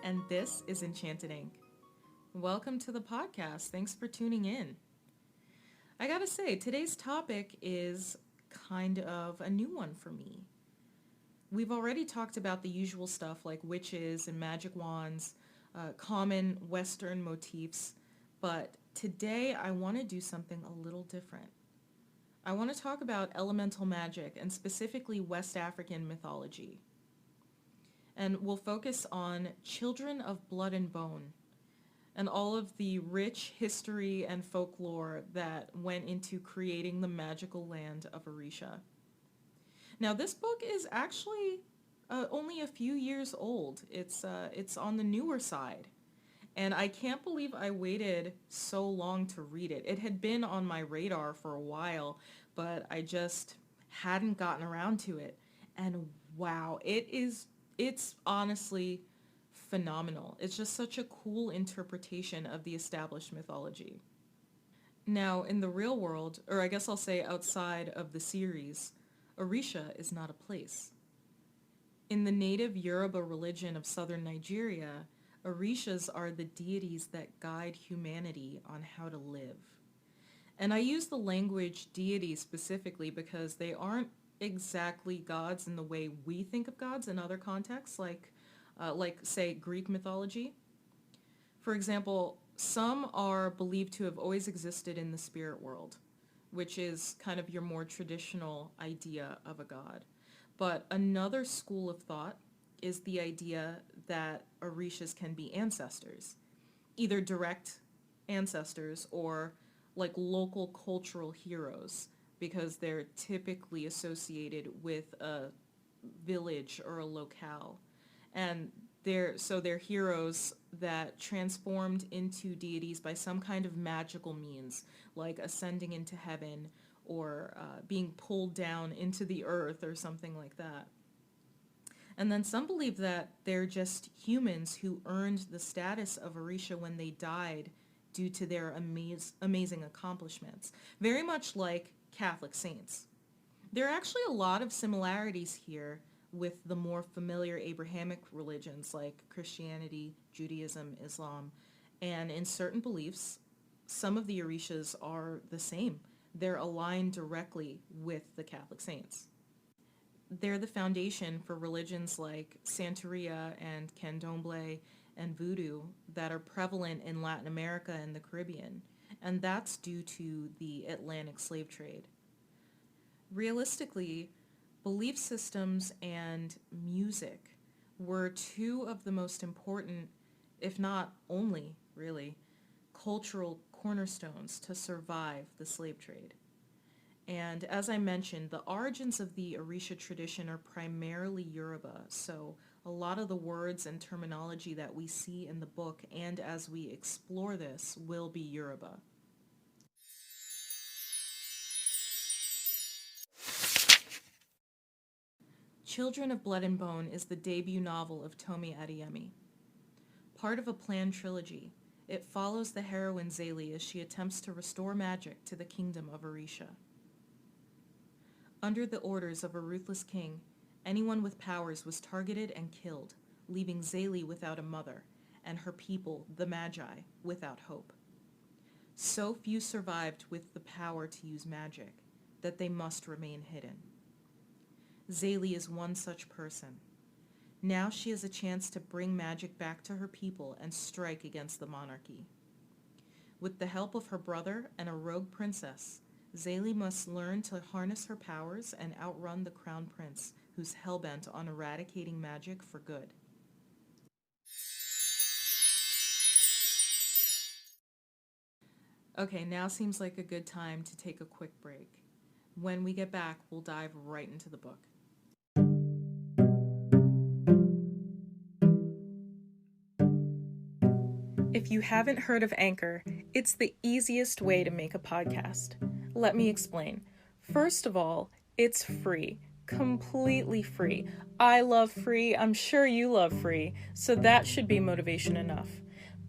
and this is Enchanted Ink. Welcome to the podcast. Thanks for tuning in. I gotta say, today's topic is kind of a new one for me. We've already talked about the usual stuff like witches and magic wands, common Western motifs, but today I want to do something a little different. I want to talk about elemental magic and specifically West African mythology. And we'll focus on children of blood and bone and all of the rich history and folklore that went into creating the magical land of Orisha. Now, this book is actually only a few years old. It's on the newer side. And I can't believe I waited so long to read it. It had been on my radar for a while, but I just hadn't gotten around to it. And wow, it's honestly phenomenal. It's just such a cool interpretation of the established mythology. Now, in the real world, or I guess I'll say outside of the series, Orisha is not a place. In the native Yoruba religion of southern Nigeria, Orishas are the deities that guide humanity on how to live. And I use the language deity specifically because they aren't exactly gods in the way we think of gods in other contexts, like say Greek mythology. For example, some are believed to have always existed in the spirit world, which is kind of your more traditional idea of a god. But another school of thought is the idea that Orishas can be ancestors, either direct ancestors or like local cultural heroes, because they're typically associated with a village or a locale. And they're heroes that transformed into deities by some kind of magical means, like ascending into heaven or being pulled down into the earth or something like that. And then some believe that they're just humans who earned the status of Orisha when they died due to their amazing accomplishments, very much like Catholic saints. There are actually a lot of similarities here with the more familiar Abrahamic religions like Christianity, Judaism, Islam, and in certain beliefs, some of the Orishas are the same. They're aligned directly with the Catholic saints. They're the foundation for religions like Santeria and Candomblé and Voodoo that are prevalent in Latin America and the Caribbean, and that's due to the Atlantic slave trade. Realistically, belief systems and music were two of the most important, if not only, really, cultural cornerstones to survive the slave trade. And as I mentioned, the origins of the Orisha tradition are primarily Yoruba, so a lot of the words and terminology that we see in the book and as we explore this will be Yoruba. Children of Blood and Bone is the debut novel of Tomi Adeyemi. Part of a planned trilogy, it follows the heroine Zélie as she attempts to restore magic to the kingdom of Orisha. Under the orders of a ruthless king, anyone with powers was targeted and killed, leaving Zélie without a mother, and her people, the Magi, without hope. So few survived with the power to use magic that they must remain hidden. Zélie is one such person. Now she has a chance to bring magic back to her people and strike against the monarchy. With the help of her brother and a rogue princess, Zélie must learn to harness her powers and outrun the crown prince, who's hellbent on eradicating magic for good. Okay, now seems like a good time to take a quick break. When we get back, we'll dive right into the book. If you haven't heard of Anchor, it's the easiest way to make a podcast. Let me explain. First of all, it's free. Completely free. I love free. I'm sure you love free. So that should be motivation enough.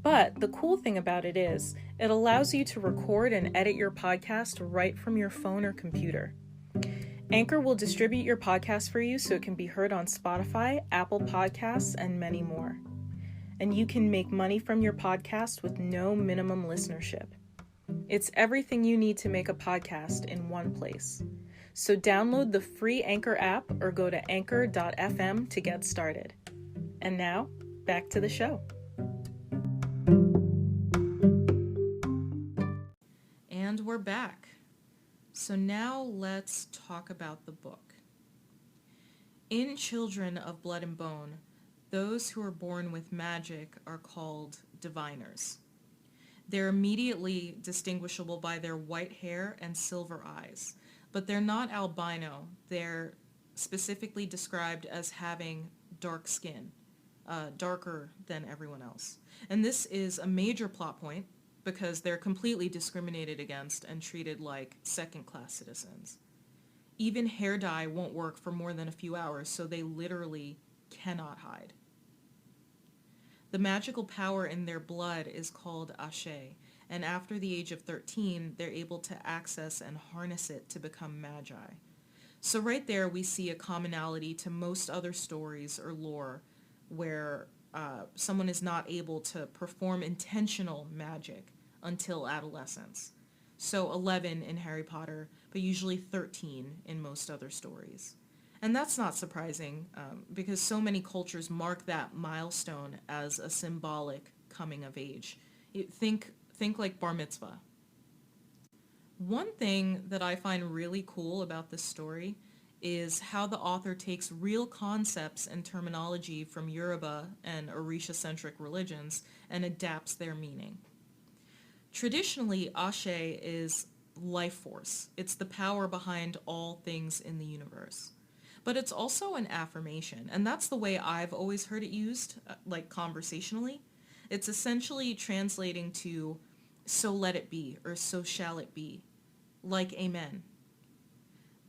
But the cool thing about it is, it allows you to record and edit your podcast right from your phone or computer. Anchor will distribute your podcast for you so it can be heard on Spotify, Apple Podcasts, and many more. and you can make money from your podcast with no minimum listenership. It's everything you need to make a podcast in one place. So download the free Anchor app or go to anchor.fm to get started. And now, back to the show. And we're back. So now let's talk about the book. In Children of Blood and Bone, those who are born with magic are called diviners. They're immediately distinguishable by their white hair and silver eyes, but they're not albino. They're specifically described as having dark skin, darker than everyone else. And this is a major plot point because they're completely discriminated against and treated like second-class citizens. Even hair dye won't work for more than a few hours, so they literally cannot hide. The magical power in their blood is called Ashe, and after the age of 13, they're able to access and harness it to become magi. So right there we see a commonality to most other stories or lore where someone is not able to perform intentional magic until adolescence. So 11 in Harry Potter, but usually 13 in most other stories. And that's not surprising because so many cultures mark that milestone as a symbolic coming of age. Think like bar mitzvah. One thing that I find really cool about this story is how the author takes real concepts and terminology from Yoruba and Orisha-centric religions and adapts their meaning. Traditionally, Ashe is life force. It's the power behind all things in the universe. But it's also an affirmation, and that's the way I've always heard it used, like conversationally. It's essentially translating to, so let it be, or so shall it be, like amen.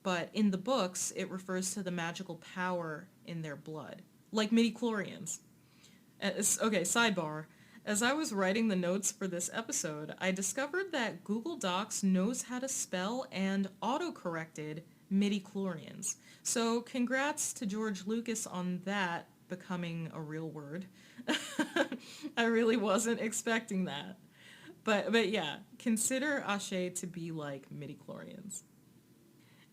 But in the books, it refers to the magical power in their blood, like midichlorians. Okay, sidebar. As I was writing the notes for this episode, I discovered that Google Docs knows how to spell and auto-corrected midichlorians. So congrats to George Lucas on that becoming a real word. I really wasn't expecting that. But yeah, consider Ashe to be like midichlorians.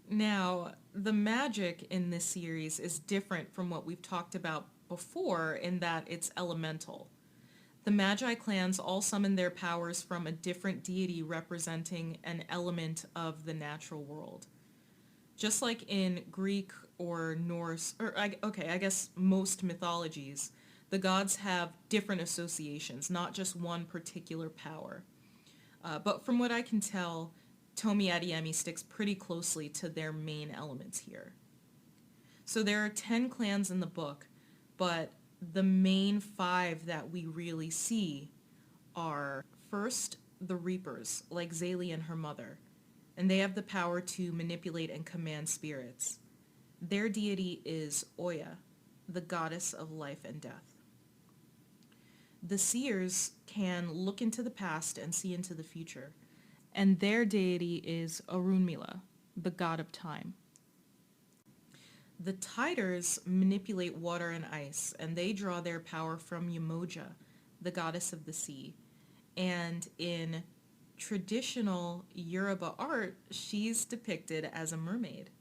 Now, the magic in this series is different from what we've talked about before in that it's elemental. The Magi clans all summon their powers from a different deity representing an element of the natural world. Just like in Greek or Norse, I guess most mythologies, the gods have different associations, not just one particular power. But from what I can tell, Tomi Adeyemi sticks pretty closely to their main elements here. So there are 10 clans in the book, but the main 5 that we really see are, first, the Reapers, like Zaylee and her mother, and they have the power to manipulate and command spirits. Their deity is Oya, the goddess of life and death. The Seers can look into the past and see into the future, and their deity is Orunmila, the god of time. The Tiders manipulate water and ice, and they draw their power from Yemoja, the goddess of the sea. And in traditional Yoruba art, she's depicted as a mermaid.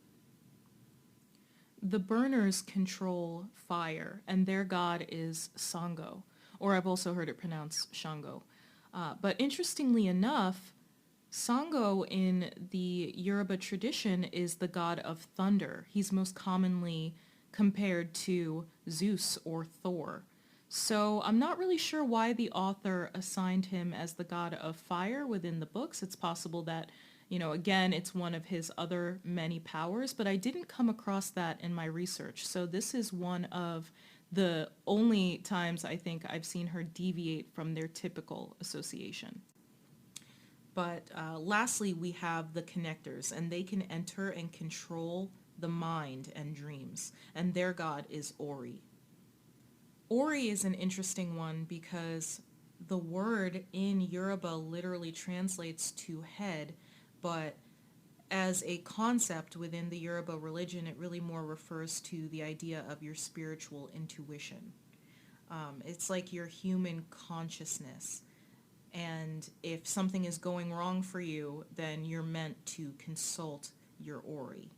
The Burners control fire, and their god is Sango, or I've also heard it pronounced Shango. But interestingly enough, Sango in the Yoruba tradition is the god of thunder. He's most commonly compared to Zeus or Thor. So I'm not really sure why the author assigned him as the god of fire within the books. It's possible that, again, it's one of his other many powers, but I didn't come across that in my research. So this is one of the only times I think I've seen her deviate from their typical association. But lastly, we have the connectors, and they can enter and control the mind and dreams, and their god is Ori. Ori is an interesting one because the word in Yoruba literally translates to head, but as a concept within the Yoruba religion, it really more refers to the idea of your spiritual intuition. It's like your human consciousness. And if something is going wrong for you, then you're meant to consult your Ori.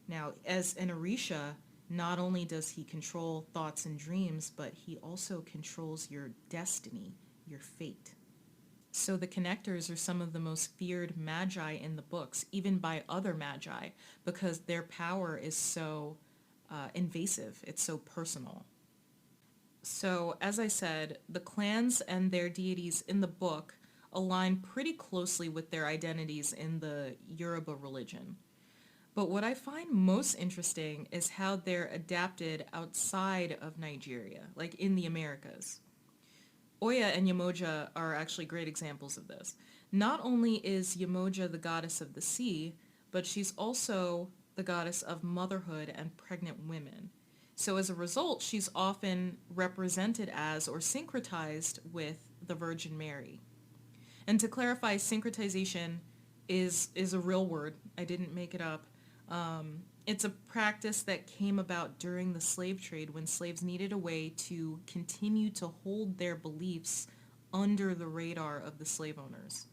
Now, as an Orisha, not only does he control thoughts and dreams, but he also controls your destiny, your fate. So the connectors are some of the most feared magi in the books, even by other magi, because their power is so invasive, it's so personal. So, as I said, the clans and their deities in the book align pretty closely with their identities in the Yoruba religion. But what I find most interesting is how they're adapted outside of Nigeria, like in the Americas. Oya and Yemoja are actually great examples of this. Not only is Yemoja the goddess of the sea, but she's also the goddess of motherhood and pregnant women. So as a result, she's often represented as or syncretized with the Virgin Mary. And to clarify, syncretization is a real word. I didn't make it up. It's a practice that came about during the slave trade when slaves needed a way to continue to hold their beliefs under the radar of the slave owners.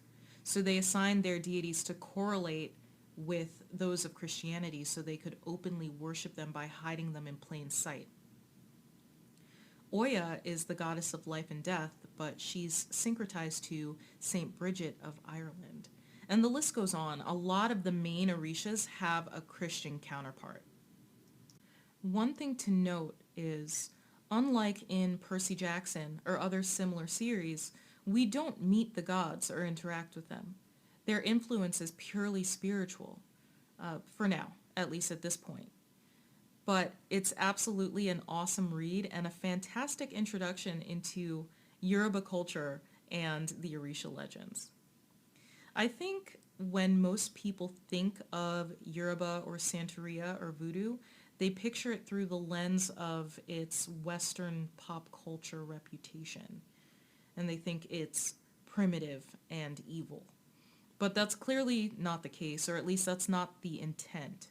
So they assigned their deities to correlate with those of Christianity so they could openly worship them by hiding them in plain sight. Oya is the goddess of life and death, but she's syncretized to Saint Bridget of Ireland. And the list goes on. A lot of the main Orishas have a Christian counterpart. One thing to note is, unlike in Percy Jackson or other similar series, we don't meet the gods or interact with them. Their influence is purely spiritual, for now, at least at this point. But it's absolutely an awesome read and a fantastic introduction into Yoruba culture and the Orisha legends. I think when most people think of Yoruba or Santeria or Voodoo, they picture it through the lens of its Western pop culture reputation. And they think it's primitive and evil. But that's clearly not the case, or at least that's not the intent.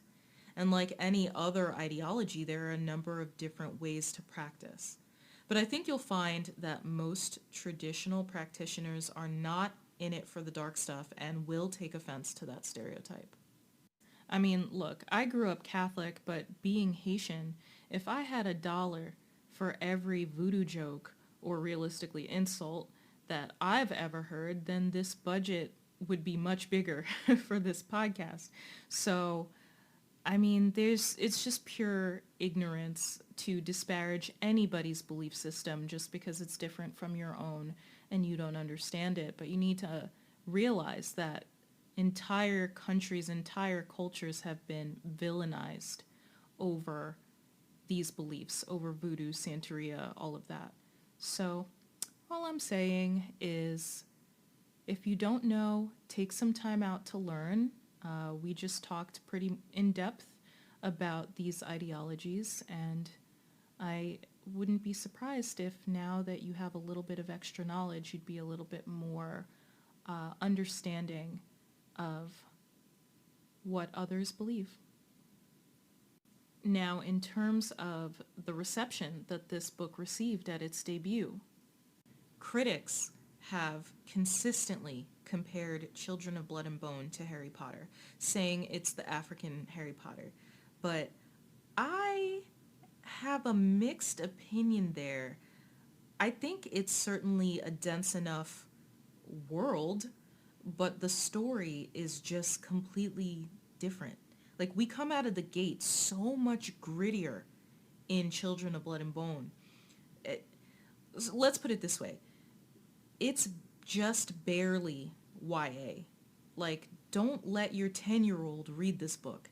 And like any other ideology, there are a number of different ways to practice. But I think you'll find that most traditional practitioners are not in it for the dark stuff and will take offense to that stereotype. I mean, look, I grew up Catholic, but being Haitian, if I had $1 for every voodoo joke or realistically insult that I've ever heard, then this budget would be much bigger for this podcast. So, I mean, it's just pure ignorance to disparage anybody's belief system just because it's different from your own and you don't understand it. But you need to realize that entire countries, entire cultures have been villainized over these beliefs, over voodoo, Santeria, all of that. So all I'm saying is, if you don't know, take some time out to learn. We just talked pretty in depth about these ideologies, and I wouldn't be surprised if now that you have a little bit of extra knowledge, you'd be a little bit more understanding of what others believe. Now, in terms of the reception that this book received at its debut, critics have consistently compared Children of Blood and Bone to Harry Potter, saying it's the African Harry Potter. But I have a mixed opinion there. I think it's certainly a dense enough world, but the story is just completely different. Like, we come out of the gate so much grittier in Children of Blood and Bone. Let's put it this way. It's just barely YA. Like, don't let your 10-year-old read this book.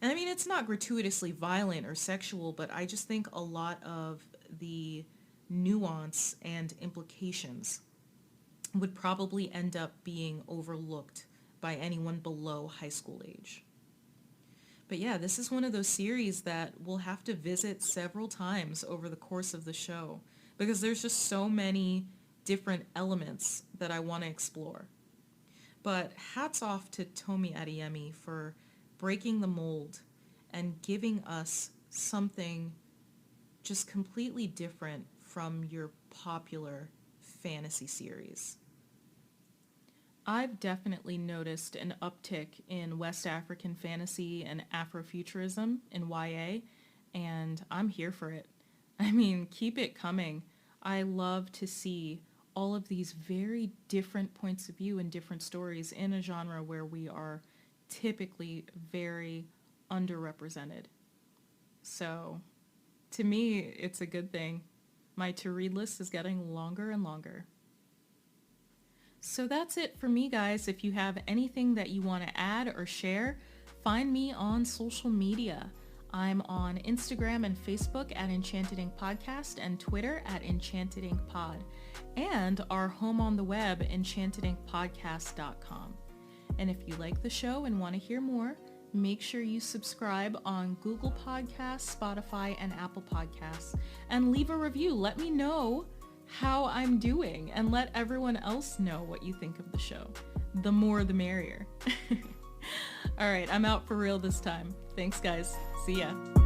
And I mean, it's not gratuitously violent or sexual, but I just think a lot of the nuance and implications would probably end up being overlooked by anyone below high school age. But yeah, this is one of those series that we'll have to visit several times over the course of the show, because there's just so many different elements that I want to explore. But hats off to Tomi Adeyemi for breaking the mold and giving us something just completely different from your popular fantasy series. I've definitely noticed an uptick in West African fantasy and Afrofuturism in YA, and I'm here for it. I mean, keep it coming. I love to see all of these very different points of view and different stories in a genre where we are typically very underrepresented. So, to me, it's a good thing. My to-read list is getting longer and longer. So that's it for me, guys. If you have anything that you want to add or share, find me on social media. I'm on Instagram and Facebook at Enchanted Ink Podcast and Twitter at Enchanted Ink Pod, and our home on the web, enchantedinkpodcast.com. And if you like the show and want to hear more, make sure you subscribe on Google Podcasts, Spotify, and Apple Podcasts, and leave a review. Let me know how I'm doing, and let everyone else know what you think of the show. The more the merrier. All right, I'm out for real this time. Thanks, guys. See ya.